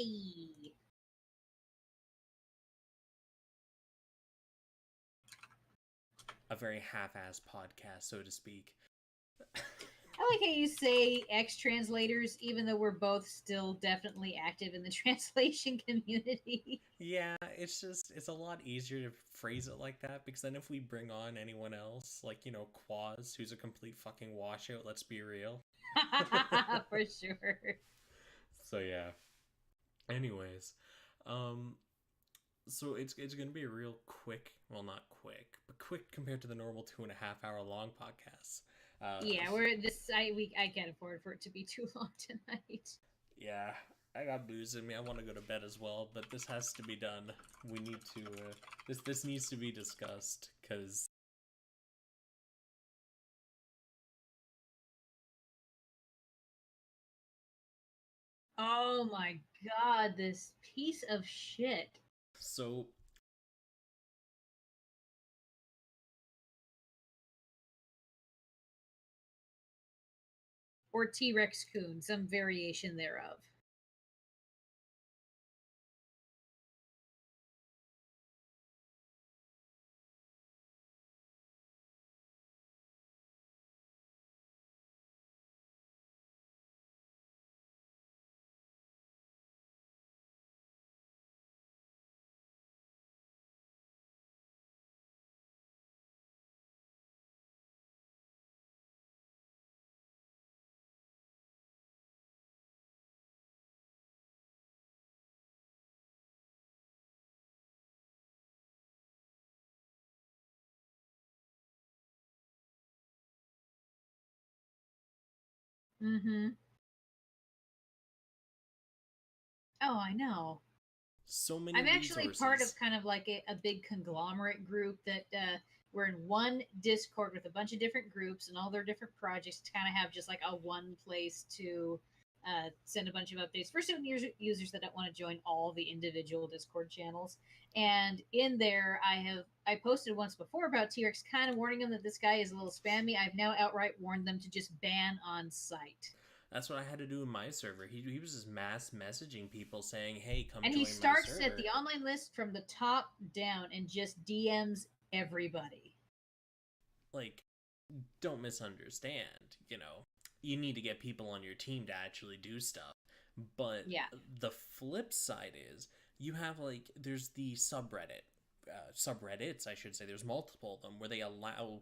Hey. A very half-assed podcast, so to speak. I like how you say ex-translators, even though we're both still definitely active in the translation community. Yeah, it's a lot easier to phrase it like that because then if we bring on anyone else, like, Quaz, who's a complete fucking washout, let's be real. For sure. So yeah. Anyways, um so it's gonna be a real quick, well, not quick, but quick compared to the normal 2.5 hour long podcasts. Yeah, we're this. I can't afford for it to be too long tonight. Yeah, I got booze in me. I want to go to bed as well, but this has to be done. We need to. This needs to be discussed because Oh my god, this piece of shit. so Or T Rex Coon, some variation thereof. Mm-hmm. Oh, I know. so many I'm actually part of resources. kind of like a big conglomerate group that we're in one Discord with a bunch of different groups and all their different projects to kind of have just like a one place to send a bunch of updates for certain users that don't want to join all the individual Discord channels. And in there, I posted once before about T-Rex, kind of warning them that this guy is a little spammy. I've now outright warned them to just ban on site. That's what I had to do in my server. He was just mass messaging people saying, "Hey, come And he join my starts at the server." online list from the top down and just DMs everybody. Like, don't misunderstand. You need to get people on your team to actually do stuff. But Yeah. the flip side is you have like there's the subreddits, I should say. There's multiple of them where they allow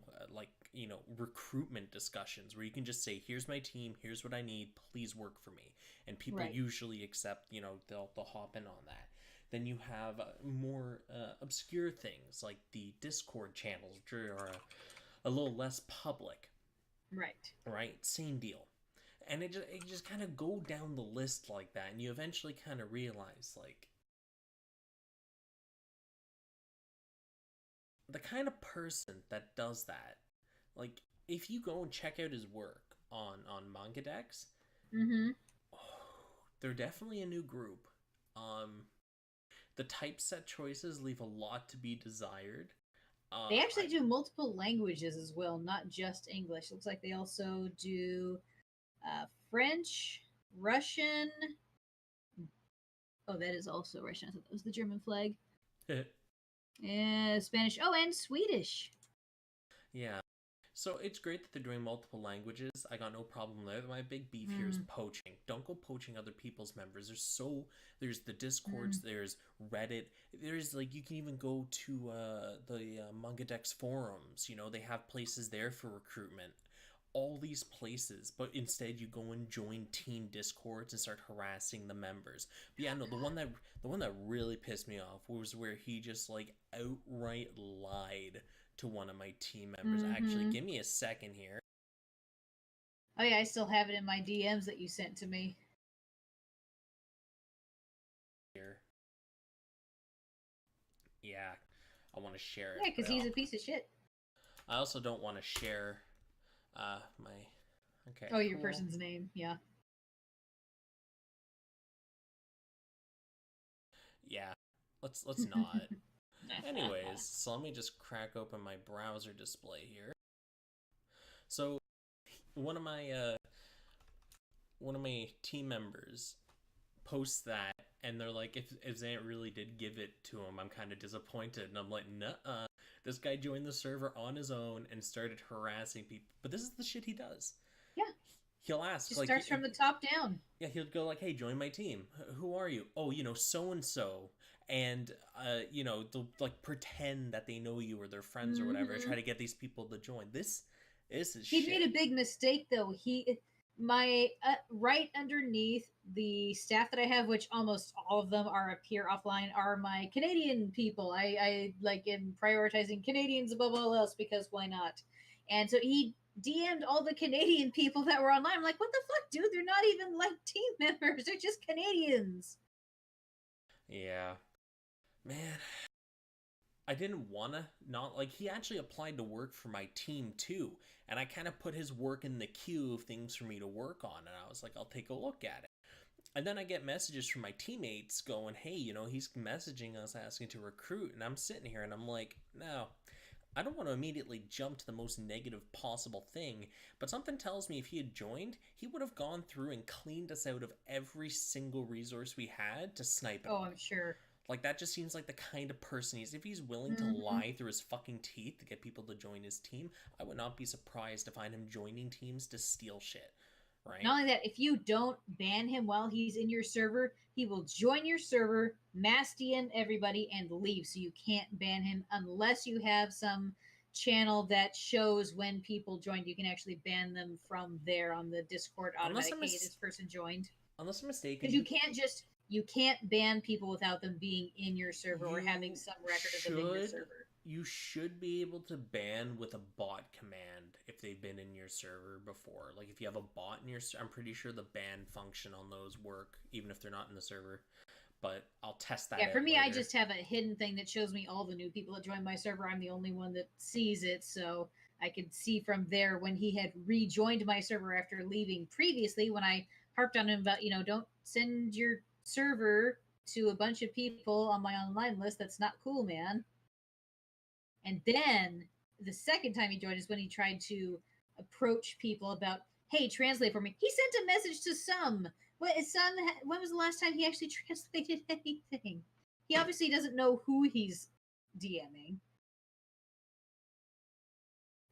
recruitment discussions where you can just say, "Here's my team. Here's what I need. Please work for me," and people Right. usually accept. They'll hop in on that. Then you have more obscure things like the Discord channels, which are a little less public, Right. right? Same deal. And it just kind of go down the list like that, and you eventually kind of realize like the kind of person that does that. Like if you go and check out his work on MangaDex, Mm-hmm. oh, they're definitely a new group. The typeset choices leave a lot to be desired. They I actually do multiple languages as well, not just English. Looks like they also do French, Russian. Oh, that is also Russian. I thought that was the German flag. Spanish. Oh, and Swedish. yeah. So it's great that they're doing multiple languages. I got no problem there. My big beef here is Mm. poaching. Don't go poaching other people's members. There's the Discords, Mm. there's Reddit, there's like you can even go to the MangaDex forums. They have places there for recruitment. All these places, but instead you go and join team Discords and start harassing the members. But yeah, no, the one that really pissed me off was where he just like outright lied to one of my team members. Actually, Mm-hmm. give me a second here. Oh yeah, I still have it in my DMs that you sent to me. Here, yeah, I want to share it, Yeah, but because he's a piece of shit. I also don't want to share my. Okay, Oh, your cool. person's name. Yeah. Yeah, let's not. Anyways, so let me just crack open my browser display here. So one of my one of my team members posts that, And they're like, if Zant really did give it to him, I'm kind of disappointed. And I'm like, nuh-uh. This guy joined the server on his own and started harassing people. But this is the shit he does. Yeah. He'll ask, Just like, starts from the top down. yeah, he'll go like, hey, join my team. Who are you? Oh, so and so. And they'll like pretend that they know you or they're friends or whatever, try to get these people to join. This is He shit. made a big mistake though. My right underneath the staff that I have, which almost all of them are up here offline, are my Canadian people. I like in prioritizing Canadians above all else because why not? And so he DM'd all the Canadian people that were online. I'm like, what the fuck, dude? They're not even like team members. They're just Canadians. Yeah. Man, I didn't wanna not like he actually applied to work for my team too, and I kind of put his work in the queue of things for me to work on, and I was like, I'll take a look at it. And then I get messages from my teammates going, hey, he's messaging us asking to recruit, and I'm sitting here and I'm like, no, I don't want to immediately jump to the most negative possible thing, but something tells me if he had joined, he would have gone through and cleaned us out of every single resource we had to snipe him. Oh, I'm sure. Like, that just seems like the kind of person he is. If he's willing to lie through his fucking teeth to get people to join his team, I would not be surprised to find him joining teams to steal shit, right? Not only that, if you don't ban him while he's in your server, he will join your server, mass DM everybody, and leave. So you can't ban him unless you have some channel that shows when people joined. You can actually ban them from there on the Discord automatically. Hey, this person joined. Unless I'm mistaken. Because you can't ban people without them being in your server or having some record of them in your server. You should be able to ban with a bot command if they've been in your server before. Like if you have a bot in your I'm pretty sure the ban function on those work even if they're not in the server. But I'll test that out. Yeah, for me, later. I just have a hidden thing that shows me all the new people that joined my server. I'm the only one that sees it, so I could see from there when he had rejoined my server after leaving previously when I harped on him about, don't send your server to a bunch of people on my online list. That's not cool, man. And then the second time he joined is when he tried to approach people about, hey, translate for me. He sent a message to some. When was the last time he actually translated anything? He obviously doesn't know who he's DMing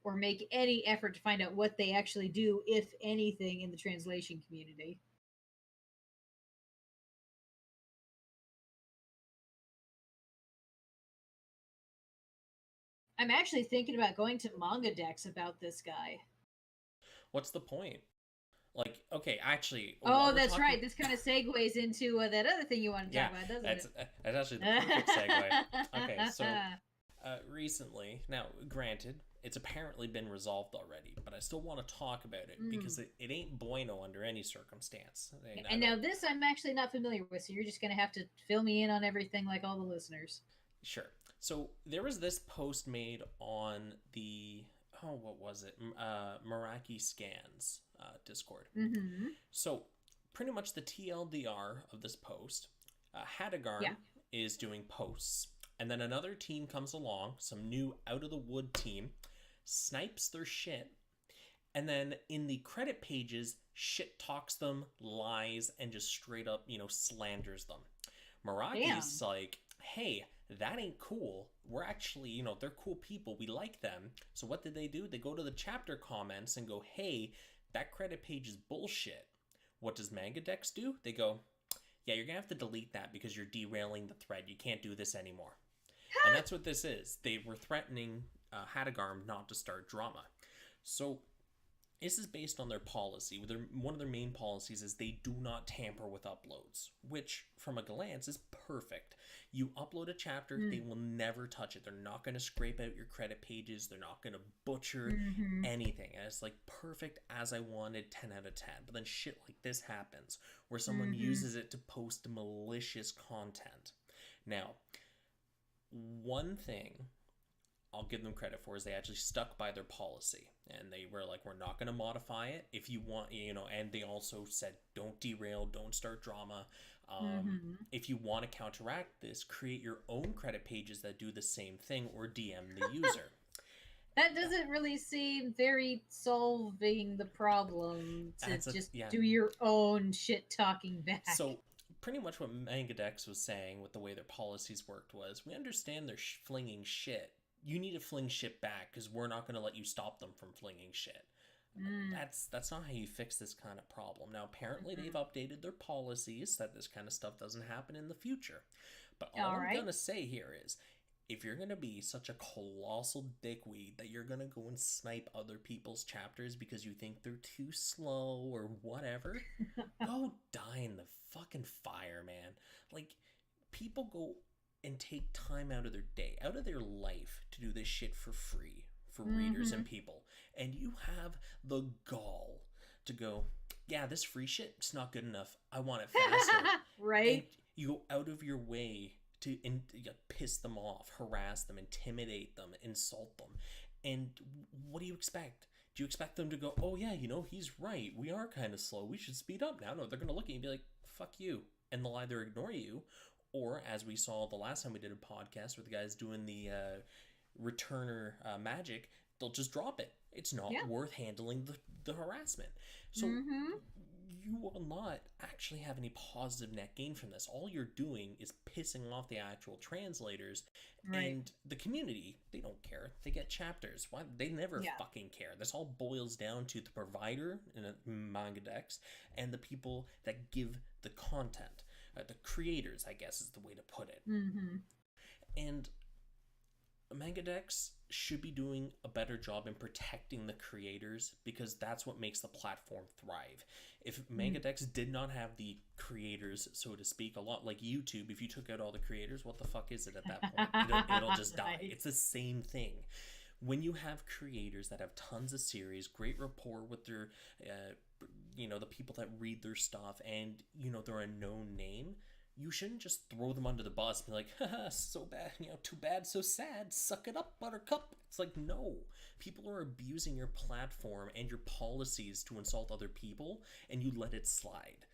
or make any effort to find out what they actually do, if anything, in the translation community. I'm actually thinking about going to Manga Dex about this guy. What's the point? Like, okay, actually... Oh, that's right. This kind of segues into that other thing you want to talk about, doesn't it? That's actually the perfect segue. Okay, so recently... Now, granted, it's apparently been resolved already, but I still want to talk about it because it ain't bueno under any circumstance. And now this I'm actually not familiar with, so you're just going to have to fill me in on everything like all the listeners. Sure. So there was this post made on the... Oh, what was it? Meraki Scans Discord. Mm-hmm. So pretty much the TLDR of this post, Hadagarm is doing posts, and then another team comes along, some new out of the wood team, snipes their shit, and then in the credit pages, shit talks them, lies, and just straight up, slanders them. Meraki's like, hey, that ain't cool. We're actually, they're cool people. We like them. So what did they do? They go to the chapter comments and go, hey, that credit page is bullshit. What does Mangadex do? They go, yeah, you're going to have to delete that because you're derailing the thread. You can't do this anymore. And that's what this is. They were threatening Hadagarm not to start drama. So this is based on their policy. One of their main policies is they do not tamper with uploads, which from a glance is perfect. You upload a chapter, they will never touch it. They're not going to scrape out your credit pages. They're not going to butcher anything. And it's like perfect as I wanted, 10 out of 10. But then shit like this happens where someone uses it to post malicious content. Now, one thing I'll give them credit for is they actually stuck by their policy. And they were like, we're not going to modify it. If you want, and they also said, don't derail, don't start drama. If you want to counteract this, create your own credit pages that do the same thing or DM the user. That doesn't really seem very solving the problem to do your own shit talking back. So pretty much what Mangadex was saying with the way their policies worked was, we understand they're flinging shit. You need to fling shit back because we're not going to let you stop them from flinging shit. Mm. That's not how you fix this kind of problem. Now, apparently, Mhm. they've updated their policies that this kind of stuff doesn't happen in the future. But all All I'm right. gonna say here is, if you're gonna be such a colossal dickweed that you're gonna go and snipe other people's chapters because you think they're too slow or whatever, go die in the fucking fire, man. Like, people go and take time out of their day, out of their life to do this shit for free for readers Mm-hmm. and people. And you have the gall to go, yeah, this free shit, it's not good enough. I want it faster. And Right. you go out of your way to piss them off, harass them, intimidate them, insult them. And what do you expect? Do you expect them to go, oh yeah, he's right. We are kind of slow. We should speed up now. No, they're going to look at you and be like, fuck you. And they'll either ignore you, or as we saw the last time we did a podcast with the guys doing the returner magic, they'll just drop it. It's not Yeah. worth handling the harassment. So Mm-hmm. you will not actually have any positive net gain from this. All you're doing is pissing off the actual translators Right. and the community. They don't care. They get chapters. Why? They never Yeah. fucking care. This all boils down to the provider in a manga decks and the people that give the content. The creators, I guess, is the way to put it. Mm-hmm. And Mangadex should be doing a better job in protecting the creators because that's what makes the platform thrive. If Mm. Mangadex did not have the creators, so to speak, a lot like YouTube, if you took out all the creators, what the fuck is it at that point? It'll just die. Right. It's the same thing. When you have creators that have tons of series, great rapport with their, the people that read their stuff, and, they're a known name, you shouldn't just throw them under the bus and be like, haha, so bad, too bad, so sad, suck it up, buttercup. It's like, no. People are abusing your platform and your policies to insult other people, and you let it slide.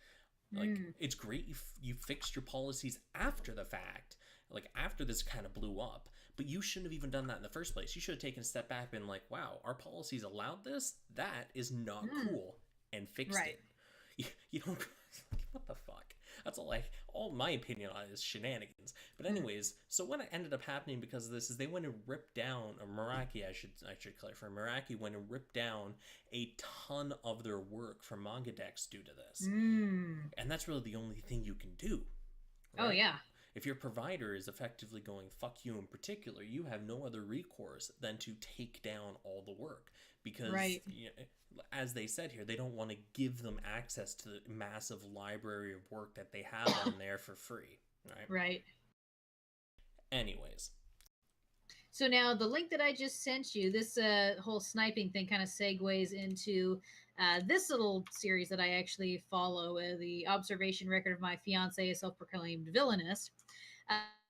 Like, Mm. it's great you fixed your policies after the fact, like, after this kind of blew up, but you shouldn't have even done that in the first place. You should have taken a step back and been like, wow, our policies allowed this? That is not Mm. cool, and fixed Right. it. You don't... What the fuck? That's all my opinion on it is shenanigans. But Mm. anyways, so what ended up happening because of this is they went and ripped down, or Meraki, I should clarify, Meraki went and ripped down a ton of their work from Manga Decks due to this. Mm. And that's really the only thing you can do, Oh right? yeah. If your provider is effectively going fuck you in particular, you have no other recourse than to take down all the work because Right. as they said here, they don't want to give them access to the massive library of work that they have on there for free, right? Right. Anyways, So now the link that I just sent you, this whole sniping thing kind of segues into this little series that I actually follow, the observation record of my fiance, a self-proclaimed villainess.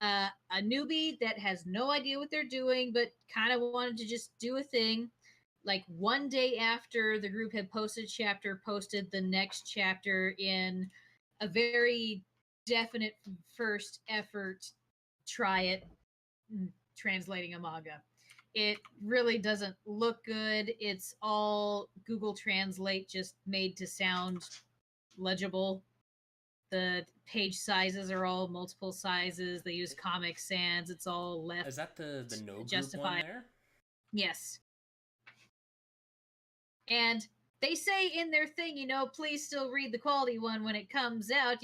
A newbie that has no idea what they're doing, but kind of wanted to just do a thing. Like one day after the group had posted chapter, posted the next chapter in a very definite first effort, try it, translating a manga. It really doesn't look good. It's all Google Translate just made to sound legible. The page sizes are all multiple sizes. They use Comic Sans. It's all left is that the no group one justified. there? Yes. And they say in their thing, please still read the quality one when it comes out.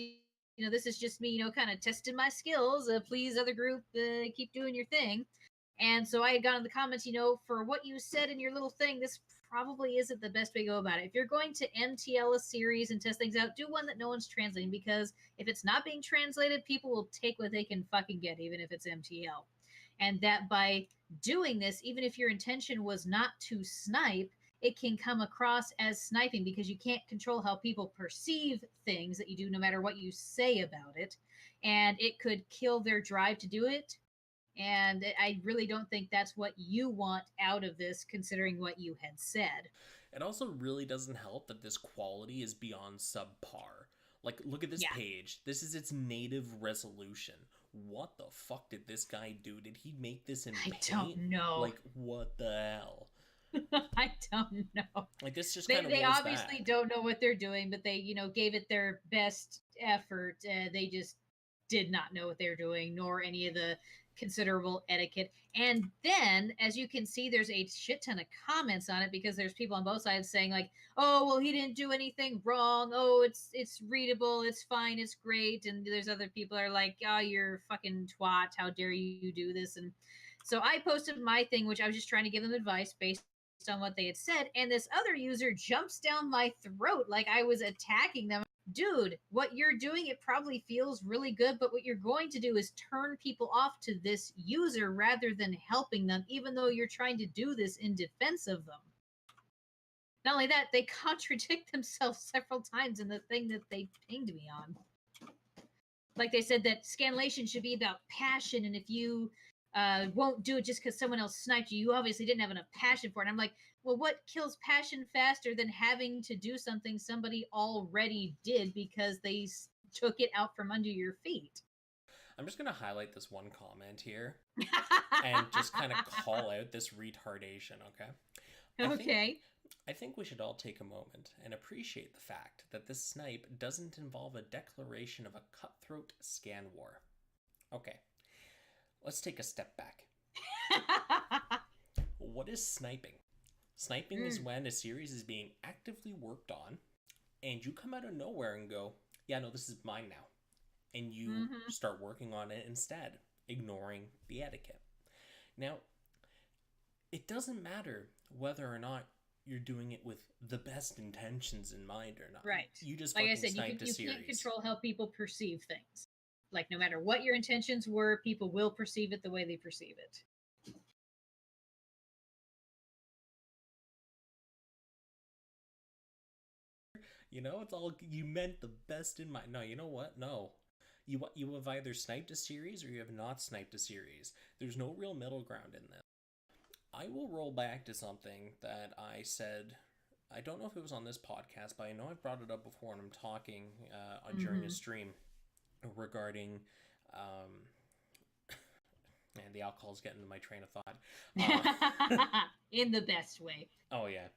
This is just me, kind of testing my skills. Please, other group, keep doing your thing. And so I had gone in the comments, for what you said in your little thing, this probably isn't the best way to go about it. If you're going to MTL a series and test things out, do one that no one's translating, because if it's not being translated, people will take what they can fucking get, even if it's MTL. And that by doing this, even if your intention was not to snipe, it can come across as sniping because you can't control how people perceive things that you do, no matter what you say about it. And it could kill their drive to do it. And I really don't think that's what you want out of this, considering what you had said. It also really doesn't help that this quality is beyond subpar. Like, look at this Yeah. page. This is its native resolution. What the fuck did this guy do? Did he make this in I paint? don't know. Like, what the hell? I don't know. Like, this just They kind of they was obviously that. don't know what they're doing, but they gave it their best effort. They just did not know what they were doing, nor any of the considerable etiquette. And then, as you can see, there's a shit ton of comments on it because there's people on both sides saying like, "Oh, well, he didn't do anything wrong. Oh, it's readable. It's fine. It's great." And there's other people are like, "Oh, you're fucking twat. How dare you do this?" And so I posted my thing, which I was just trying to give them advice based on what they had said, and this other user jumps down my throat like I was attacking them. Dude, what you're doing, it probably feels really good, but what you're going to do is turn people off to this user rather than helping them, even though you're trying to do this in defense of them. Not only that, they contradict themselves several times in the thing that they pinged me on. Like they said that scanlation should be about passion, and if you won't do it just because someone else sniped you, you obviously didn't have enough passion for it. And I'm like, well, what kills passion faster than having to do something somebody already did because they took it out from under your feet? I'm just going to highlight this one comment here and just kind of call out this retardation, okay? I think Okay. I think we should all take a moment and appreciate the fact that this snipe doesn't involve a declaration of a cutthroat scan war. Okay, let's take a step back. What is sniping? Sniping is when a series is being actively worked on and you come out of nowhere and go, yeah, no, this is mine now. And you start working on it instead, ignoring the etiquette. Now, it doesn't matter whether or not you're doing it with the best intentions in mind or not. Right. You just Like I fucking said, sniped a you series. can't control how people perceive things. Like no matter what your intentions were, people will perceive it the way they perceive it. You know, it's all you meant the best in mind. No, you know what? No. You have either sniped a series or you have not sniped a series. There's no real middle ground in this. I will roll back to something that I said. I don't know if it was on this podcast, but I know I've brought it up before when I'm talking during a stream regarding. Man, the alcohol's getting into my train of thought. In the best way. Oh yeah.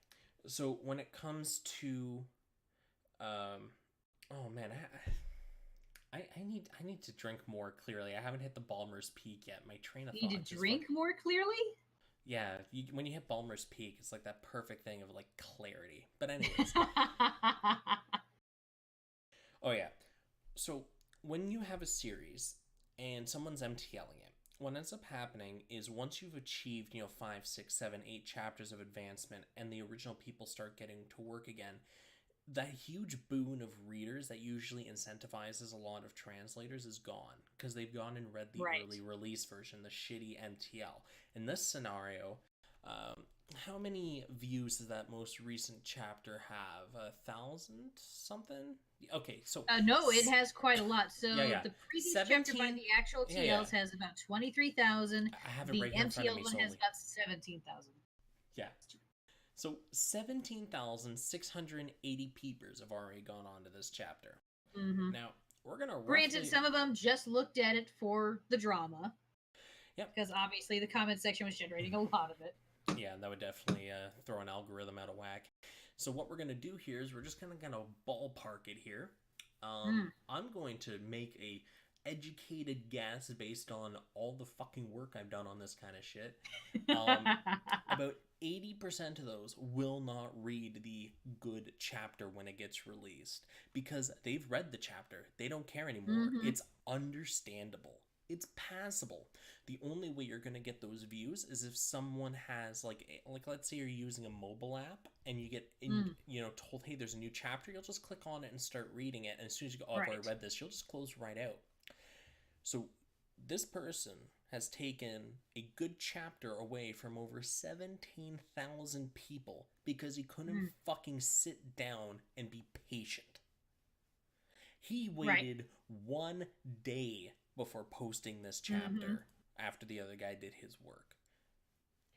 So when it comes to, oh man, I need to drink more clearly. I haven't hit the Balmer's Peak yet. My train of thought. You need to drink more clearly? Yeah, when you hit Balmer's Peak, it's like that perfect thing of like clarity. But anyways. Oh yeah. So when you have a series and someone's MTLing it, what ends up happening is once you've achieved, 5, 6, 7, 8 chapters of advancement and the original people start getting to work again, that huge boon of readers that usually incentivizes a lot of translators is gone because they've gone and read the early release version, the shitty MTL. In this scenario, how many views does that most recent chapter have? 1,000 something? Okay, so no, it has quite a lot. So yeah. the previous chapter by the actual TLs has about 23,000. I have it the right here in front of me MTL one solely. has about 17,000. Yeah. So 17,680 peepers have already gone on to this chapter. Now, we're going to Granted, some of them just looked at it for the drama. Yep. Because obviously the comment section was generating a lot of it. Yeah, that would definitely throw an algorithm out of whack. So what we're going to do here is we're just going to ballpark it here. I'm going to make a educated guess based on all the fucking work I've done on this kind of shit. About 80% of those will not read the good chapter when it gets released because they've read the chapter. They don't care anymore. It's understandable. It's passable. The only way you're going to get those views is if someone has like let's say you're using a mobile app and you get told, hey, there's a new chapter. You'll just click on it and start reading it. And as soon as you go, oh, I've already read this, you'll just close right out. So this person has taken a good chapter away from over 17,000 people because he couldn't fucking sit down and be patient. He waited 1 day before posting this chapter after the other guy did his work.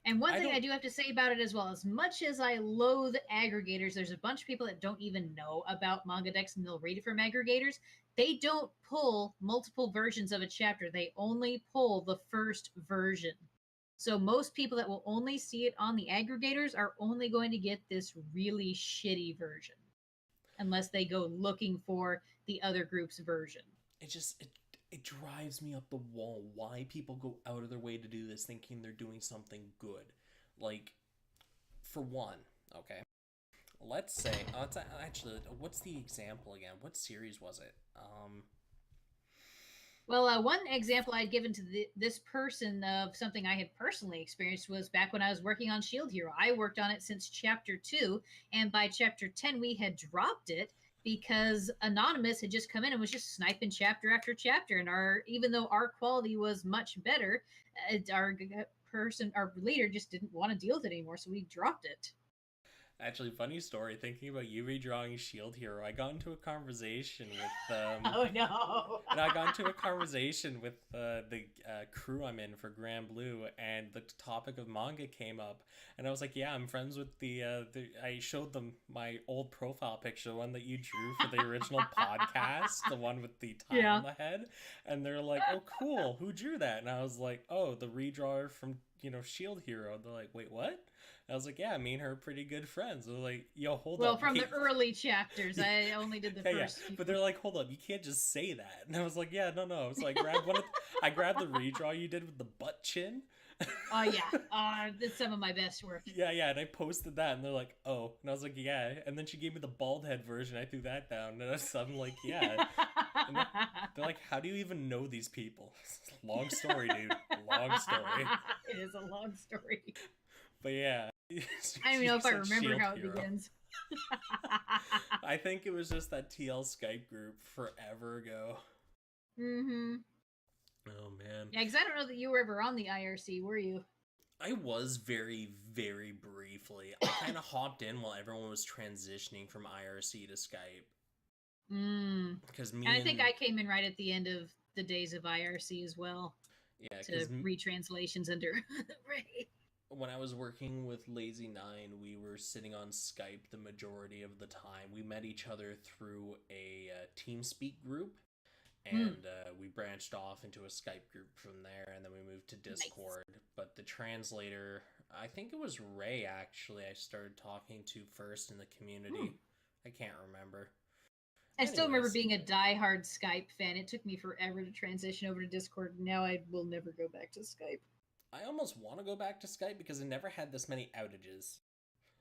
And one thing I do have to say about it as well, as much as I loathe aggregators, there's a bunch of people that don't even know about MangaDex and they'll read it from aggregators. They don't pull multiple versions of a chapter. They only pull the first version. So most people that will only see it on the aggregators are only going to get this really shitty version unless they go looking for the other group's version. It drives me up the wall why people go out of their way to do this thinking they're doing something good. Like, for one, okay, let's say it's actually, what's the example again? What series was it? Well, one example I'd given to this person of something I had personally experienced was back when I was working on Shield Hero. I worked on it since chapter 2, and by chapter 10, we had dropped it because Anonymous had just come in and was just sniping chapter after chapter. And even though our quality was much better, our leader just didn't want to deal with it anymore, so we dropped it. Actually, funny story. Thinking about you redrawing Shield Hero, I got into a conversation with Oh no! and I got into a conversation with the crew I'm in for Grand Blue, and the topic of manga came up, and I was like, "Yeah, I'm friends with the." I showed them my old profile picture, the one that you drew for the original podcast, the one with the tie on the head, and they're like, "Oh, cool! Who drew that?" And I was like, "Oh, the redrawer from Shield Hero." They're like, "Wait, what?" I was like, yeah, me and her are pretty good friends. They're like, yo, hold up. Well, from the early chapters, I only did the first. Yeah. But they're like, hold up, you can't just say that. And I was like, yeah, no. So I grabbed I grabbed the redraw you did with the butt chin. Oh yeah, that's some of my best work. Yeah, and I posted that, and they're like, oh, and I was like, yeah, and then she gave me the bald head version. I threw that down, and I'm like, yeah. And they're like, how do you even know these people? Long story, dude. Long story. It is a long story. But yeah. I don't even know if I remember how it begins. I think it was just that TL Skype group forever ago. Mm-hmm. Oh, man. Yeah, because I don't know that you were ever on the IRC, were you? I was very, very briefly. I kind of hopped in while everyone was transitioning from IRC to Skype. Because I think I came in right at the end of the days of IRC as well. Yeah, to retranslations under Ray. When I was working with Lazy Nine, we were sitting on Skype the majority of the time. We met each other through a TeamSpeak group, and we branched off into a Skype group from there, and then we moved to Discord. Nice. But the translator, I think it was Ray, actually, I started talking to first in the community. I can't remember. I still remember being a diehard Skype fan. It took me forever to transition over to Discord. Now I will never go back to Skype. I almost want to go back to Skype because it never had this many outages.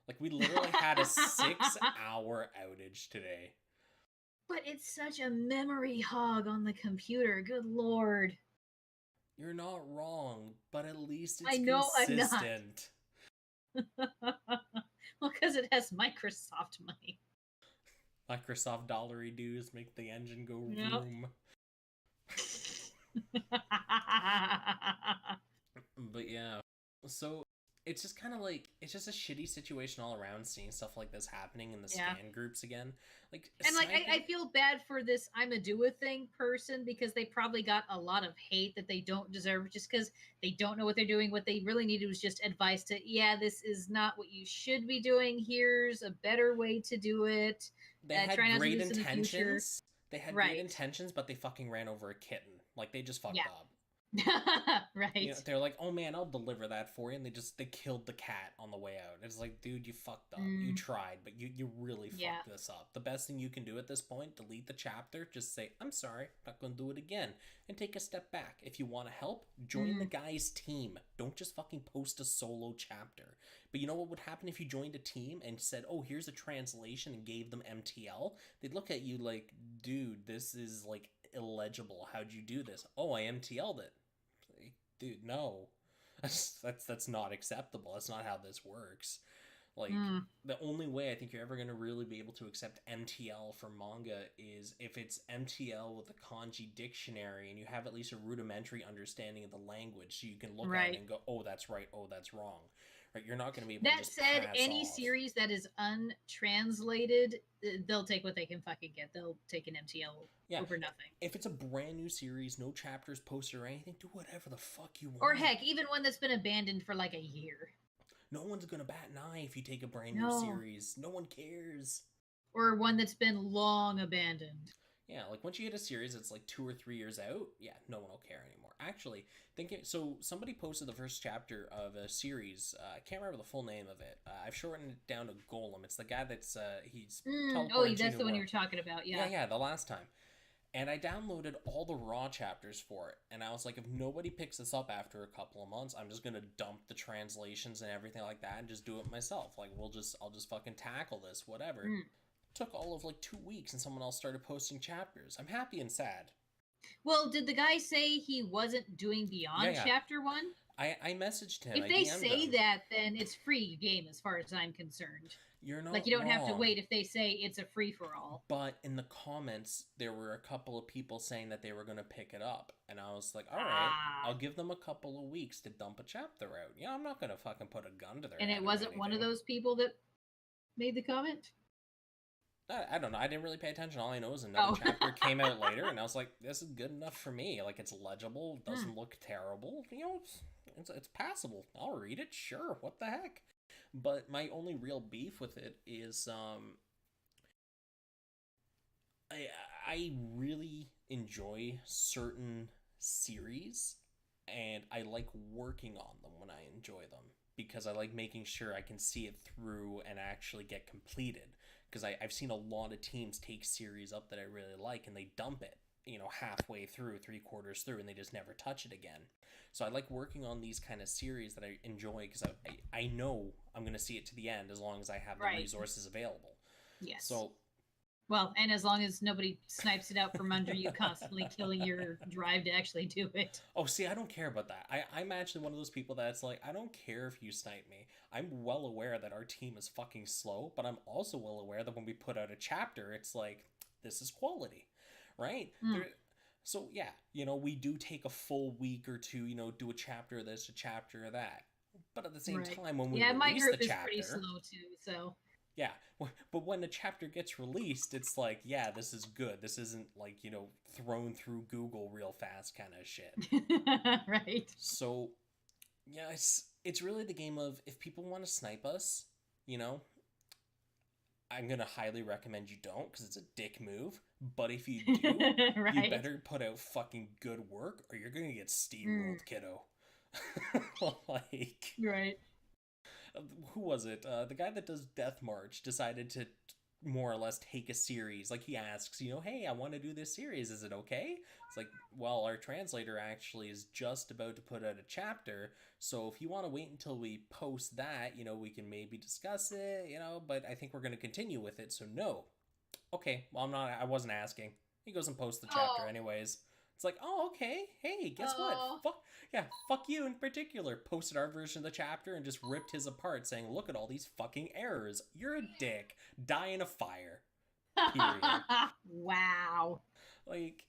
Like, we literally had a 6-hour outage today. But it's such a memory hog on the computer. Good lord. You're not wrong, but at least it's consistent. I'm not. Well, because it has Microsoft money. Microsoft dollary dues make the engine go vroom. But yeah, so it's just kind of like, it's just a shitty situation all around seeing stuff like this happening in the scan groups again. Like, and like I feel bad for this I'm a do-a-thing person because they probably got a lot of hate that they don't deserve just because they don't know what they're doing. What they really needed was just advice to, this is not what you should be doing. Here's a better way to do it. They had great intentions. They had great intentions, but they fucking ran over a kitten. Like, they just fucked up. Right. They're like, oh man, I'll deliver that for you, and they killed the cat on the way out. It's like, dude, you fucked up. You tried, but you really fucked this up. The best thing you can do at this point, delete the chapter, just say, I'm sorry, I'm not gonna do it again, and take a step back. If you want to help, join the guy's team. Don't just fucking post a solo chapter. But you know what would happen if you joined a team and said, oh, here's a translation, and gave them MTL? They'd look at you like, dude, this is like illegible. How'd you do this? Oh, I MTL'd it. Dude, no. That's not acceptable. That's not how this works. Like, the only way I think you're ever going to really be able to accept MTL for manga is if it's MTL with a kanji dictionary and you have at least a rudimentary understanding of the language, so you can look at it and go, oh, that's right, oh, that's wrong. Right? You're not going to be able to just pass any off. Series that is untranslated, they'll take what they can fucking get. They'll take an MTL over nothing. If it's a brand new series, no chapters posted or anything, do whatever the fuck you want. Or heck, even one that's been abandoned for like a year. No one's going to bat an eye if you take a brand new series. No one cares. Or one that's been long abandoned. Yeah, like once you hit a series, it's like 2 or 3 years out. Yeah, no one will care anymore. Actually, thinking so, somebody posted the first chapter of a series. I can't remember the full name of it. I've shortened it down to Golem. It's the guy that's he's Oh, teleporting to a that's new the one you world. were talking about. Yeah, Yeah. yeah, the last time. And I downloaded all the raw chapters for it. And I was like, if nobody picks this up after a couple of months, I'm just gonna dump the translations and everything like that and just do it myself. Like I'll just fucking tackle this, whatever. Mm. Took all of like 2 weeks and someone else started posting chapters. I'm happy and sad. Well, did the guy say he wasn't doing Yeah, beyond yeah. chapter one? I messaged him. If I they DM'd say him. that, then it's free game as far as I'm concerned. You're Like, not you don't have to wrong. wait if they say it's a free for all. But in the comments, there were a couple of people saying that they were going to pick it up. And I was like, all right, Ah. I'll give them a couple of weeks to dump a chapter out. Yeah, I'm not going to fucking put a gun to their And head it or wasn't one of anything. those people that made the comment? I don't know. I didn't really pay attention. All I know is another chapter came out later, and I was like, this is good enough for me. Like, it's legible, doesn't look terrible. You know, it's passable. I'll read it, sure. What the heck? But my only real beef with it is I really enjoy certain series, and I like working on them when I enjoy them because I like making sure I can see it through and actually get completed. Because I've seen a lot of teams take series up that I really like and they dump it, you know, halfway through, 3 quarters through, and they just never touch it again. So I like working on these kind of series that I enjoy because I know I'm going to see it to the end as long as I have the Right. resources available. Yes. So, well, and as long as nobody snipes it out from under you, constantly killing your drive to actually do it. oh, see, I don't care about that. I'm actually one of those people that's like, I don't care if you snipe me. I'm well aware that our team is fucking slow, but I'm also well aware that when we put out a chapter, it's like, this is quality, right? So, yeah, you know, we do take a full week or two, you know, do a chapter of this, a chapter of that. But at the same time, when we my release group the is chapter, pretty slow too, so. yeah, but when the chapter gets released, it's like, yeah, this is good. This isn't like, you know, thrown through Google real fast kind of shit. Right. So, yeah, it's really the game of if people want to snipe us, you know, I'm going to highly recommend you don't because it's a dick move. But if you do, right. you better put out fucking good work or you're going to get steamrolled, kiddo. Like, right. Who was it? The guy that does Death March decided to more or less take a series. Like he asks, you know, hey, I want to do this series. Is it okay? It's like, well, our translator actually is just about to put out a chapter. So if you want to wait until we post that, you know, we can maybe discuss it, you know, but I think we're going to continue with it. So no. Okay. Well, I wasn't asking. He goes and posts the chapter anyways. It's like, oh, okay. Hey, guess what? Fuck you in particular. Posted our version of the chapter and just ripped his apart, saying, "Look at all these fucking errors. You're a dick. Die in a fire." Period. Wow. Like,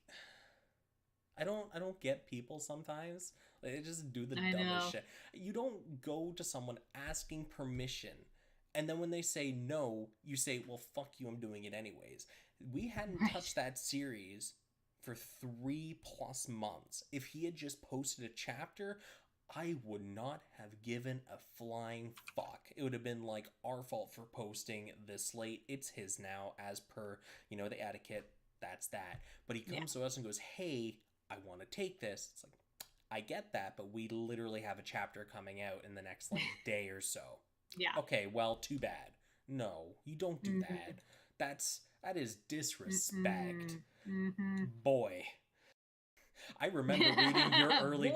I don't get people sometimes. Like, they just do the dumbest shit. You don't go to someone asking permission, and then when they say no, you say, "Well, fuck you. I'm doing it anyways." We hadn't touched that series for 3+ months. If he had just posted a chapter, I would not have given a flying fuck. It would have been like our fault for posting this late. It's his now, as per, you know, the etiquette. That's that. But he comes to us and goes, hey, I want to take this. It's like, I get that, but we literally have a chapter coming out in the next like day or so. Yeah. Okay, well, too bad. No, you don't do that. That is disrespect. Boy. I remember reading your early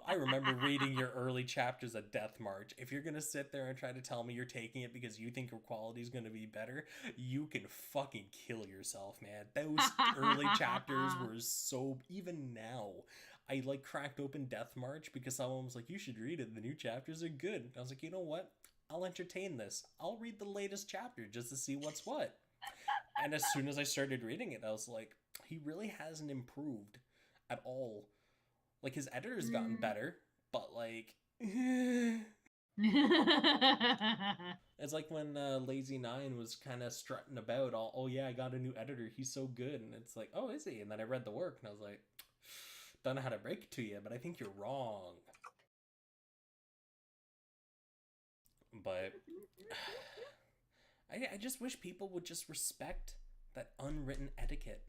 I remember reading your early chapters of Death March. If you're gonna sit there and try to tell me you're taking it because you think your quality is gonna be better, you can fucking kill yourself, man. Those early chapters were so. Even now, I like cracked open Death March because someone was like, "You should read it. The new chapters are good." And I was like, you know what? I'll entertain this. I'll read the latest chapter just to see what's what. And as soon as I started reading it, I was like, he really hasn't improved at all. Like, his editor's gotten better, but like, it's like when Lazy Nine was kind of strutting about, oh yeah, I got a new editor, he's so good, and it's like, oh, is he? And then I read the work, and I was like, don't know how to break it to you, but I think you're wrong. But I just wish people would just respect that unwritten etiquette.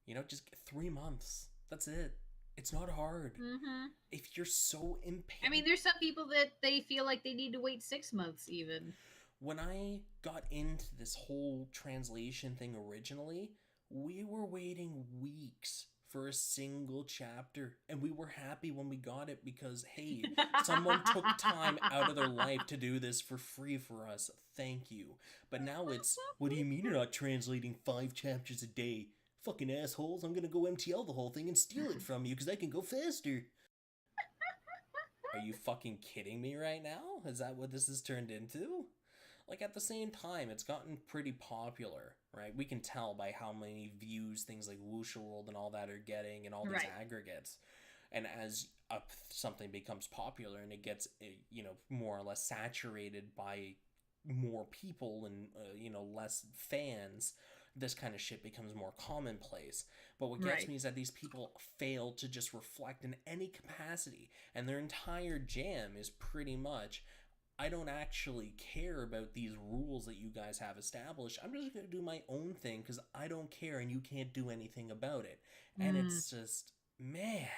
You know, just 3 months. That's it. It's not hard. Mm-hmm. If you're so I mean, impatient. there's some people that they feel like they need to wait 6 months even. When I got into this whole translation thing originally, we were waiting weeks for a single chapter, and we were happy when we got it because, hey, someone took time out of their life to do this for free for us. Thank you. But now it's, what do you mean you're not translating 5 chapters a day? Fucking assholes, I'm gonna go MTL the whole thing and steal it from you because I can go faster. Are you fucking kidding me right now? Is that what this has turned into? Like, at the same time, it's gotten pretty popular, right? We can tell by how many views things like Wuxia World and all that are getting and all these Right. aggregates. And as something becomes popular and it gets, more or less saturated by more people and, less fans, this kind of shit becomes more commonplace. But what gets Right. me is that these people fail to just reflect in any capacity, and their entire jam is pretty much, I don't actually care about these rules that you guys have established. I'm just going to do my own thing because I don't care and you can't do anything about it. And Mm. it's just, man,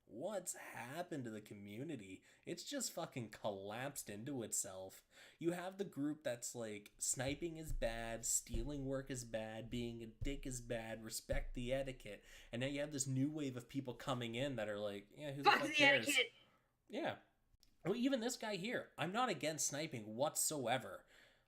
what's happened to the community? It's just fucking collapsed into itself. You have the group that's like, sniping is bad, stealing work is bad, being a dick is bad, respect the etiquette. And now you have this new wave of people coming in that are like, yeah, who the Fuck fuck the cares? etiquette. Yeah. Well, even this guy here, I'm not against sniping whatsoever.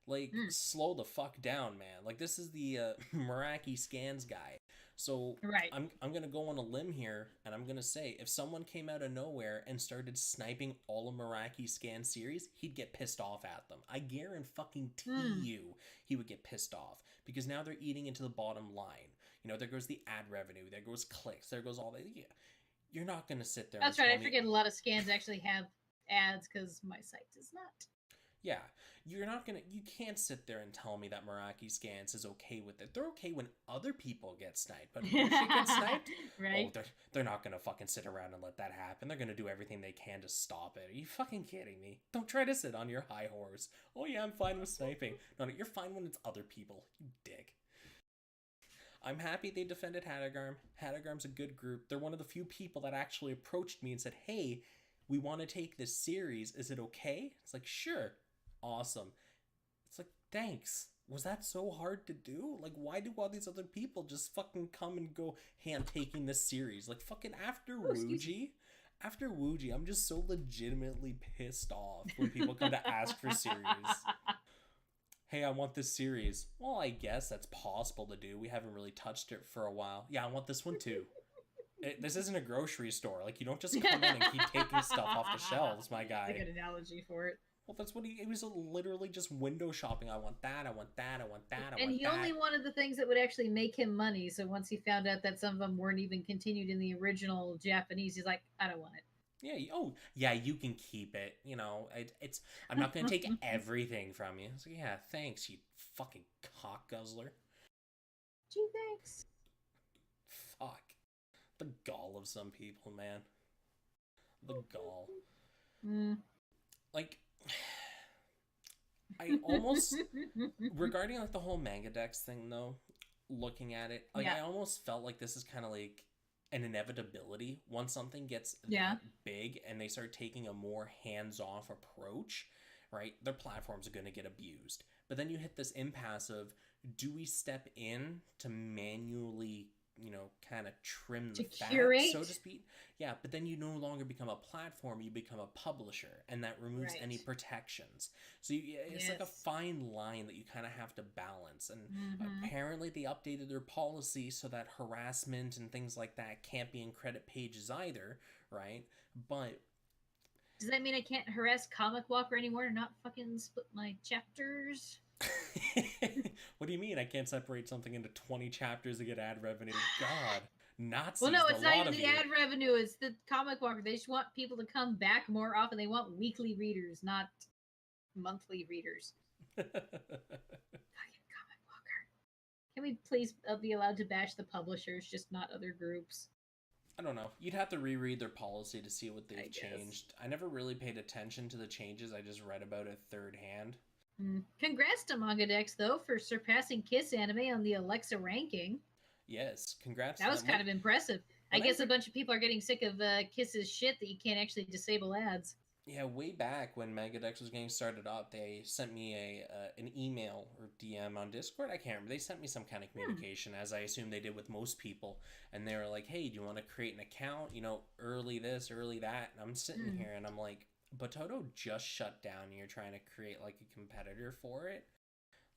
Like, Mm. slow the fuck down, man. Like, this is the Meraki scans guy. So Right. I'm gonna go on a limb here, and I'm gonna say if someone came out of nowhere and started sniping all of Meraki scan series, he'd get pissed off at them. I guarantee fucking Mm. you he would get pissed off because now they're eating into the bottom line. You know, there goes the ad revenue, there goes clicks, there goes all that. Yeah, you're not gonna sit there and That's right. tell I me. forget a lot of scans actually have ads because my site does not. Yeah, you can't sit there and tell me that Meraki Scans is okay with it. They're okay when other people get sniped, but if their shit gets sniped, Right. oh, they're not gonna fucking sit around and let that happen. They're gonna do everything they can to stop it. Are you fucking kidding me? Don't try to sit on your high horse. Oh yeah, I'm fine with sniping. No, you're fine when it's other people. You dick. I'm happy they defended Hadagarm. Hadagarm's a good group. They're one of the few people that actually approached me and said, hey, we want to take this series. Is it okay? It's like, sure. Awesome. It's like, thanks. Was that so hard to do? Like, why do all these other people just fucking come and go, hey, I'm taking this series? Like, fucking after Wuji, I'm just so legitimately pissed off when people come to ask for series. Hey, I want this series. Well, I guess that's possible to do. We haven't really touched it for a while. Yeah, I want this one too. This isn't a grocery store. Like, you don't just come in and keep taking stuff off the shelves, my guy. That's a good analogy for it. Well, that's what he was literally just window shopping. I want that, I want that, I want that, I want that. And he only wanted the things that would actually make him money. So once he found out that some of them weren't even continued in the original Japanese, he's like, I don't want it. Yeah. Oh, yeah. You can keep it. You know, it's. I'm not gonna take everything from you. So yeah, thanks, you fucking cock guzzler. Gee, thanks. Fuck. The gall of some people, man. The gall. Mm. Like, I almost regarding like the whole manga dex thing though. Looking at it, like, yeah. I almost felt like this is kind of like an inevitability once something gets that big and they start taking a more hands-off approach, right? Their platforms are going to get abused. But then you hit this impasse of, do we step in to manually, kind of trim the fat, so to speak? Yeah, but then you no longer become a platform, you become a publisher, and that removes any protections. So it's like a fine line that you kind of have to balance. And apparently they updated their policy so that harassment and things like that can't be in credit pages either, right? But does that mean I can't harass Comic Walker anymore and not fucking split my chapters? What do you mean I can't separate something into 20 chapters to get ad revenue? God, Nazis. Well, no, it's not even the ad revenue. It's the Comic Walker. They just want people to come back more often. They want weekly readers, not monthly readers. Fucking Comic Walker. Can we please be allowed to bash the publishers, just not other groups? I don't know. You'd have to reread their policy to see what they've changed. I never really paid attention to the changes. I just read about it third hand. Congrats to Manga Dex, though, for surpassing Kiss Anime on the Alexa ranking. Yes, congrats That to was them. kind of impressive. I When I guess a bunch of people are getting sick of Kiss's shit that you can't actually disable ads. Yeah, way back when Megadex was getting started up, they sent me a an email or DM on Discord. I can't remember. They sent me some kind of Hmm. communication, as I assume they did with most people, and they were like, "Hey, do you want to create an account? You know, early this, early that." And I'm sitting Hmm. here and I'm like, "Batoto just shut down, and you're trying to create like a competitor for it."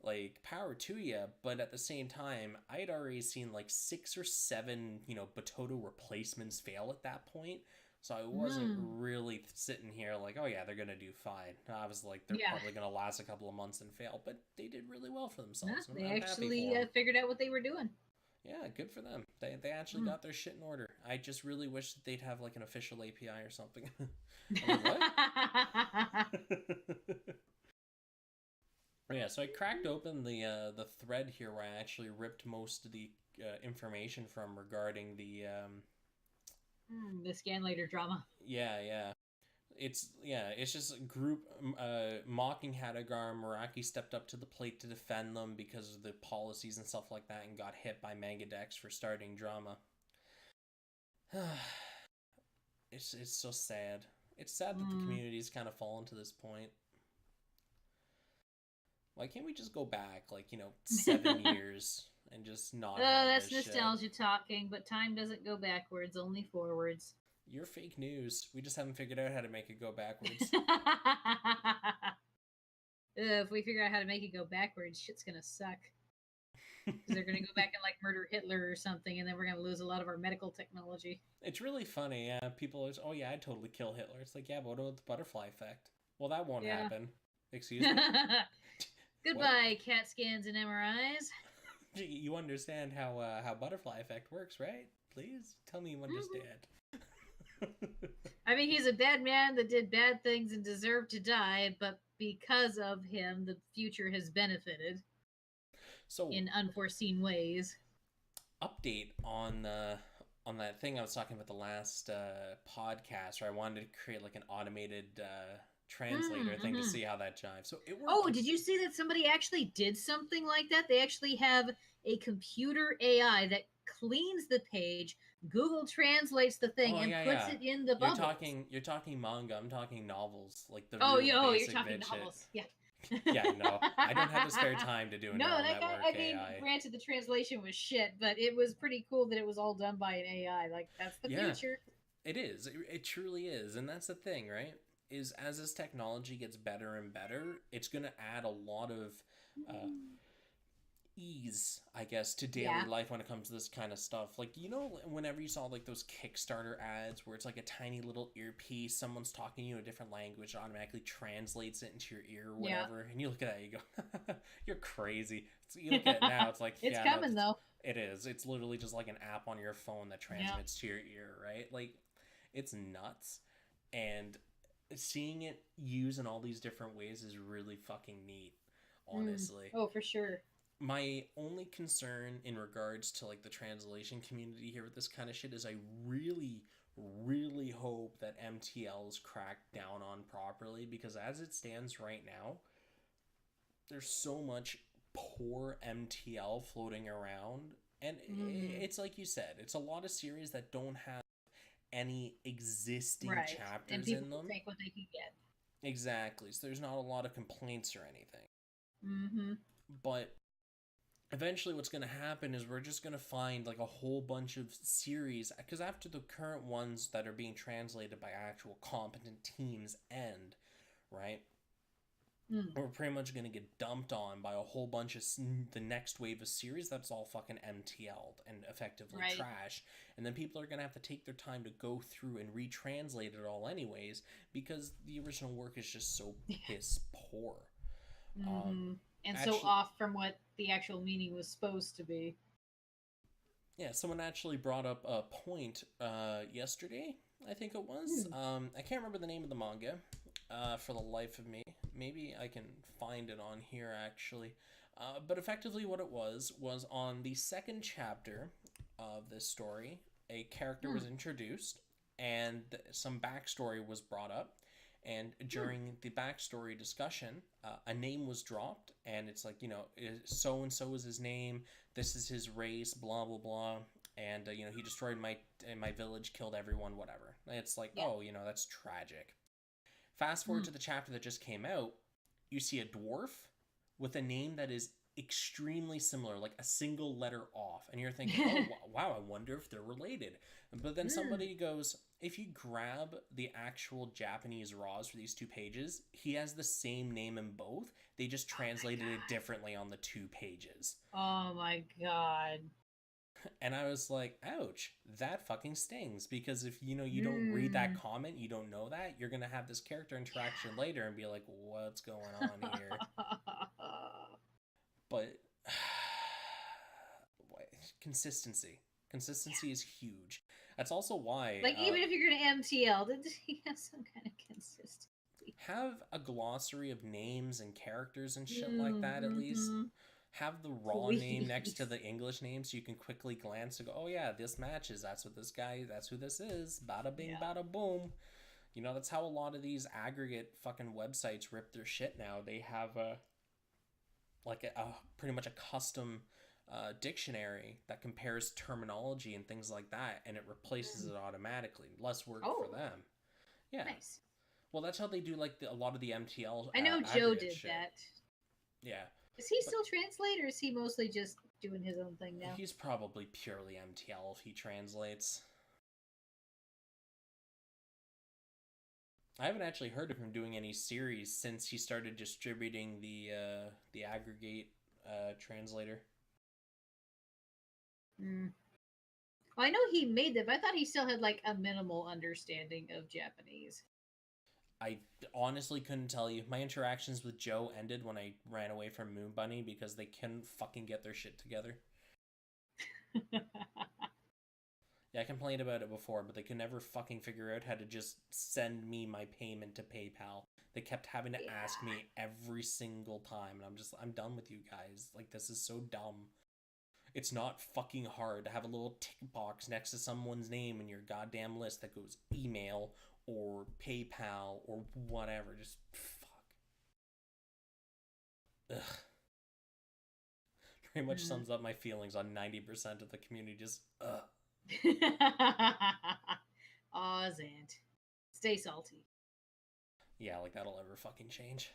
Like, power to you, but at the same time, I had already seen like 6 or 7, Batoto replacements fail at that point. So I wasn't Hmm. really sitting here like, oh yeah, they're gonna do fine. I was like, they're Yeah. probably gonna last a couple of months and fail, but they did really well for Nah, themselves. they I'm happy actually for them. figured out what they were doing. Yeah, good for them. They actually Hmm. got their shit in order. I just really wish that they'd have like an official API or something. I'm like, what? Yeah, so I cracked open the thread here where I actually ripped most of the information from regarding the The scan later drama. yeah. It's just a group mocking Hadagar. Meraki stepped up to the plate to defend them because of the policies and stuff like that, and got hit by Mangadex for starting drama. It's so sad. It's sad that the Mm. community's kind of fallen to this point. Why can't we just go back, like, 7 years and just not have That's this shit? nostalgia talking, but time doesn't go backwards, only forwards. You're fake news. We just haven't figured out how to make it go backwards. If we figure out how to make it go backwards, shit's gonna suck. Because they're gonna go back and like murder Hitler or something, and then we're gonna lose a lot of our medical technology. It's really funny. Yeah, people are, oh yeah, I'd totally kill Hitler. It's like, yeah, but what about the butterfly effect? Well, that won't Yeah. happen. Excuse me? What? Goodbye, CAT scans and MRIs. You understand how butterfly effect works, right? Please tell me you Mhm. understand. I mean, he's a bad man that did bad things and deserved to die, but because of him, the future has benefited So, in unforeseen ways. update on that thing I was talking about the last podcast, where I wanted to create like an automated translator thing to Mm-hmm. see how that jives. So it Oh, worked. did you see that somebody actually did something like that? They actually have a computer AI that cleans the page, Google translates the thing, Oh and yeah, puts yeah. it in the bubbles. You're talking manga. I'm talking novels, like the Oh, real you're basic talking vid shit. novels. Yeah. Yeah, no, I don't have the spare time to do a No, neural that guy, network I mean, AI. granted, the translation was shit, but it was pretty cool that it was all done by an AI. Like, that's the Yeah, future. it is. It truly is, and that's the thing, right? Is as this technology gets better and better, it's gonna add a lot of uh, ease, I guess, to daily Yeah. life when it comes to this kind of stuff. Like, whenever you saw like those Kickstarter ads where it's like a tiny little earpiece, someone's talking to you in a different language, automatically translates it into your ear or Yeah. whatever, and you look at that, you go, "You're crazy." So you look at it now, it's like, It's yeah, no, coming, though. it is. It's literally just like an app on your phone that Yeah. transmits to your ear, right? Like, it's nuts, and seeing it used in all these different ways is really fucking neat, Mm. honestly. Oh, for sure. My only concern in regards to like the translation community here with this kind of shit is I really hope that MTL is cracked down on properly, because as it stands right now, there's so much poor MTL floating around, and Mm-hmm. it's like you said, it's a lot of series that don't have any existing Right. And chapters people in will them. take what they can get. Exactly. So there's not a lot of complaints or anything. Mm-hmm. But eventually what's going to happen is we're just going to find like a whole bunch of series, because after the current ones that are being translated by actual competent teams end, right, Mm. we're pretty much going to get dumped on by a whole bunch of the next wave of series that's all fucking MTL'd and effectively Right. trash. And then people are going to have to take their time to go through and retranslate it all anyways, because the original work is just so piss poor. um Mm-hmm. And so actually off from what the actual meaning was supposed to be. Yeah, someone actually brought up a point yesterday, I think it was. Mm. I can't remember the name of the manga for the life of me. Maybe I can find it on here actually. But effectively, what it was on the second chapter of this story, a character was Mm. introduced and some backstory was brought up. And during the backstory discussion, a name was dropped, and it's like, so and so is his name. This is his race. Blah blah blah. And he destroyed my village, killed everyone, whatever. It's like, Yeah. oh, that's tragic. Fast forward to the chapter that just came out, you see a dwarf with a name that is extremely similar, like a single letter off, and you're thinking, oh wow, I wonder if they're related. But then somebody goes, if you grab the actual Japanese raws for these 2 pages, he has the same name in both. They just translated it differently on the 2 pages. Oh my god. And I was like, ouch, that fucking stings. Because if you don't read that comment, you don't know that, you're gonna have this character interaction later and be like, what's going on here? But consistency is huge. That's also why, like, even if you're gonna MTL, did he have some kind of consistency? Have a glossary of names and characters and shit like that, at least. Have the raw name next to the English name so you can quickly glance and go, oh yeah, this matches. That's what this guy, that's who this is. Bada bing, bada boom. That's how a lot of these aggregate fucking websites rip their shit now. They have a pretty much a custom dictionary that compares terminology and things like that, and it replaces it automatically. Less work for them. Yeah. Nice. Well, that's how they do a lot of the MTL. I know Joe did shit. that. Yeah. Is he still translate, or is he mostly just doing his own thing now? He's probably purely MTL if he translates. I haven't actually heard of him doing any series since he started distributing the aggregate translator. Well, I know he made them, but I thought he still had like a minimal understanding of Japanese. I honestly couldn't tell you. My interactions with Joe ended when I ran away from Moon Bunny because they couldn't fucking get their shit together. Yeah, I complained about it before, but they could never fucking figure out how to just send me my payment to PayPal. They kept having to ask me every single time, and I'm done with you guys. Like, this is so dumb. It's not fucking hard to have a little tick box next to someone's name in your goddamn list that goes email or PayPal or whatever. Just fuck. Ugh. Pretty much sums up my feelings on 90% of the community. Just ugh. Aw, Zant. Stay salty. Yeah, like that'll ever fucking change.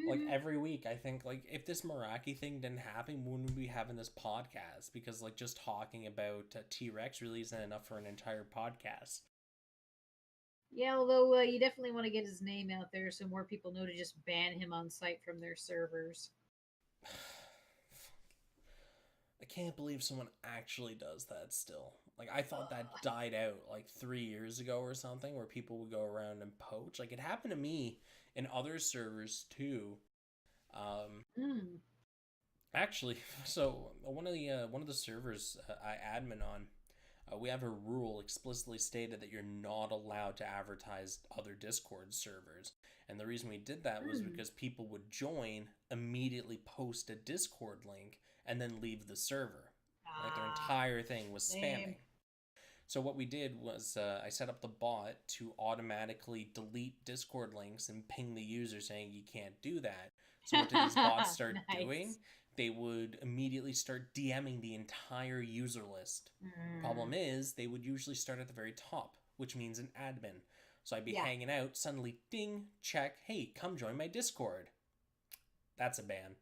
Like every week, I think, like, if this Meraki thing didn't happen, we wouldn't be having this podcast, because like just talking about T-Rex really isn't enough for an entire podcast. Yeah, although you definitely want to get his name out there so more people know to just ban him on site from their servers. I can't believe someone actually does that still. Like, I thought that died out like 3 years ago or something, where people would go around and poach. Like, it happened to me in other servers too. Actually, so one of the servers I admin on, we have a rule explicitly stated that you're not allowed to advertise other Discord servers. And the reason we did that was because people would join, immediately post a Discord link, and then leave the server. Like, their entire thing was spamming. So what we did was I set up the bot to automatically delete Discord links and ping the user saying you can't do that. So what did these bots start doing? They would immediately start DMing the entire user list. Problem is, they would usually start at the very top, which means an admin. So I'd be hanging out, suddenly, ding, check, hey, come join my Discord. That's a ban.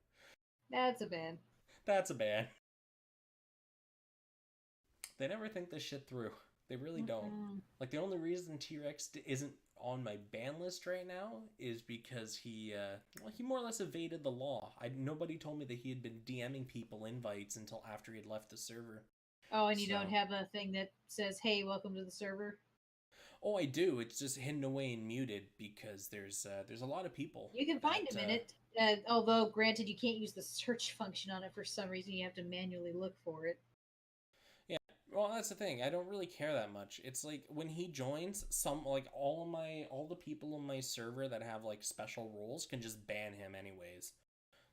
That's a ban. That's a ban. They never think this shit through. They really don't. Like, the only reason T-Rex isn't on my ban list right now is because he more or less evaded the law. Nobody told me that he had been DMing people invites until after he had left the server. Oh, and you don't have a thing that says, hey, welcome to the server? Oh, I do. It's just hidden away and muted because there's a lot of people. You can find him in it. Although, granted, you can't use the search function on it for some reason. You have to manually look for it. Yeah, well, that's the thing. I don't really care that much. It's like when he joins, all the people on my server that have like special rules can just ban him anyways.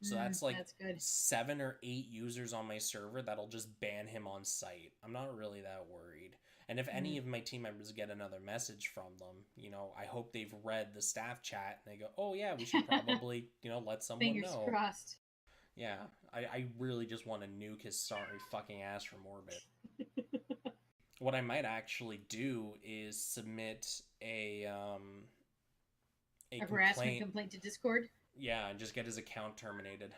So that's like 7 or 8 users on my server that'll just ban him on site. I'm not really that worried. And if any Mm. of my team members get another message from them, I hope they've read the staff chat and they go, oh yeah, we should probably, let someone Fingers know. crossed. Yeah, I really just want to nuke his sorry fucking ass from orbit. What I might actually do is submit a Harassment complaint. complaint to Discord. Yeah, and just get his account terminated.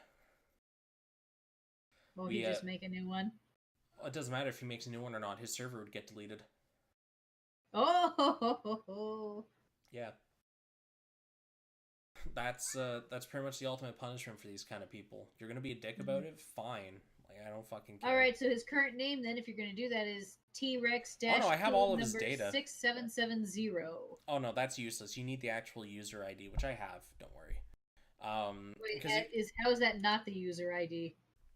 Will he just make a new one? It doesn't matter if he makes a new one or not. His server would get deleted. Oh. Yeah. That's pretty much the ultimate punishment for these kind of people. You're gonna be a dick about it? Fine. Like, I don't fucking care. All right, so his current name, then, if you're gonna do that, is T-Rex dash. Oh no, I have all of his data. 6770. Oh no, that's useless. You need the actual user ID, which I have. Don't worry. Wait, how is that not the user ID?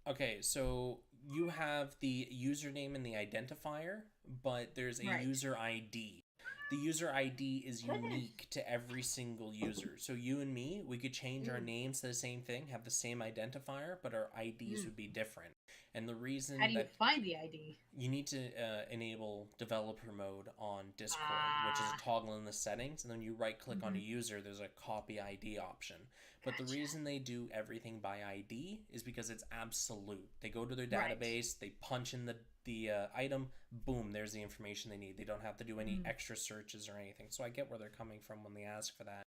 Okay, so you have the username and the identifier, but there's a user ID. The user ID is unique to every single user. So you and me, we could change our names to the same thing, have the same identifier, but our IDs would be different. And the reason how do you find the ID? You need to enable developer mode on Discord, which is a toggle in the settings, and then you right click on a user, there's a copy ID option. But the reason they do everything by ID is because it's absolute. They go to their database, they punch in the item, boom, there's the information they need. They don't have to do any extra searches or anything. So I get where they're coming from when they ask for that.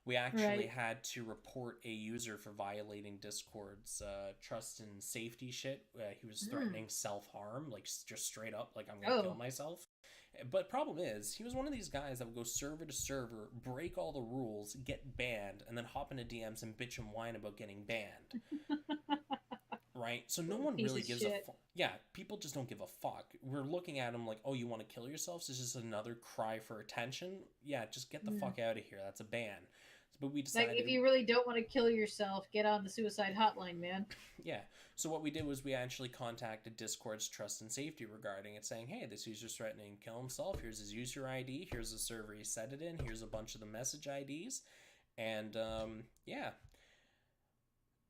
We actually had to report a user for violating Discord's trust and safety shit. He was threatening self-harm, like just straight up, like I'm going to kill myself. But problem is, he was one of these guys that would go server to server, break all the rules, get banned, and then hop into DMs and bitch and whine about getting banned. Right? So no one really gives a fuck. Yeah, people just don't give a fuck. We're looking at him like, oh, you want to kill yourselves? This is another cry for attention? Yeah, just get the fuck out of here. That's a ban. But we decided, like, if you really don't want to kill yourself, get on the suicide hotline, man. Yeah. So what we did was we actually contacted Discord's trust and safety regarding it, saying, hey, this user's threatening to kill himself. Here's his user ID. Here's the server he set it in. Here's a bunch of the message IDs. And, yeah.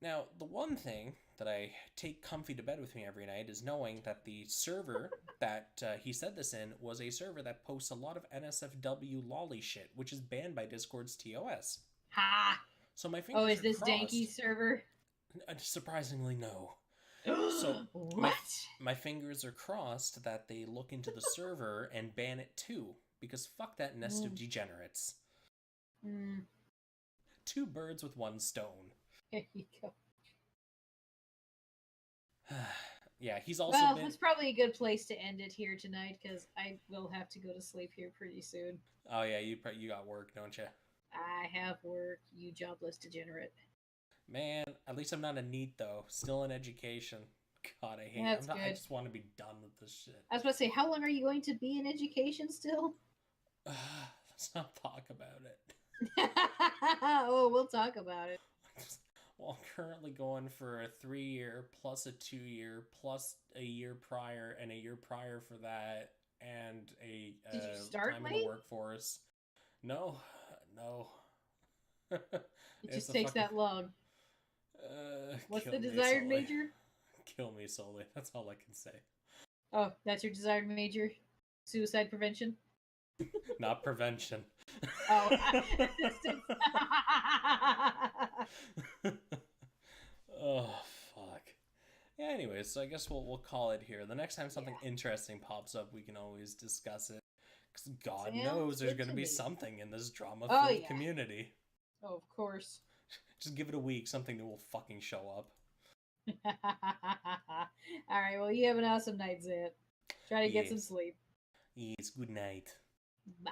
Now, the one thing that I take comfy to bed with me every night is knowing that the server that he said this in was a server that posts a lot of NSFW lolly shit, which is banned by Discord's TOS. Ha! So my fingers is this crossed. Danky server? Surprisingly, no. So my fingers are crossed that they look into the server and ban it too, because fuck that nest of degenerates. Two birds with one stone. There you go. Yeah, he's also it's probably a good place to end it here tonight, because I will have to go to sleep here pretty soon. Oh yeah, you got work, don't you? I have work, you jobless degenerate. Man, at least I'm not a NEET though. Still in education. God, I hate it. I just want to be done with this shit. I was about to say, how long are you going to be in education still? Let's not talk about it. Oh, we'll talk about it. Well, I'm currently going for a 3-year plus a 2-year plus a year prior and a year prior for that, and a Did you start time late? in the workforce. No. It just takes that long. What's the desired major? Kill me solely. That's all I can say. Oh, that's your desired major? Suicide prevention? Not prevention. Oh. Oh, fuck. Yeah, anyways, so I guess we'll call it here. The next time something interesting pops up, we can always discuss it. Because God knows there's going to be something in this drama-filled community. Oh, of course. Just give it a week, something new will fucking show up. Alright, well, you have an awesome night, Zant. Try to get some sleep. Yes, good night. Bye.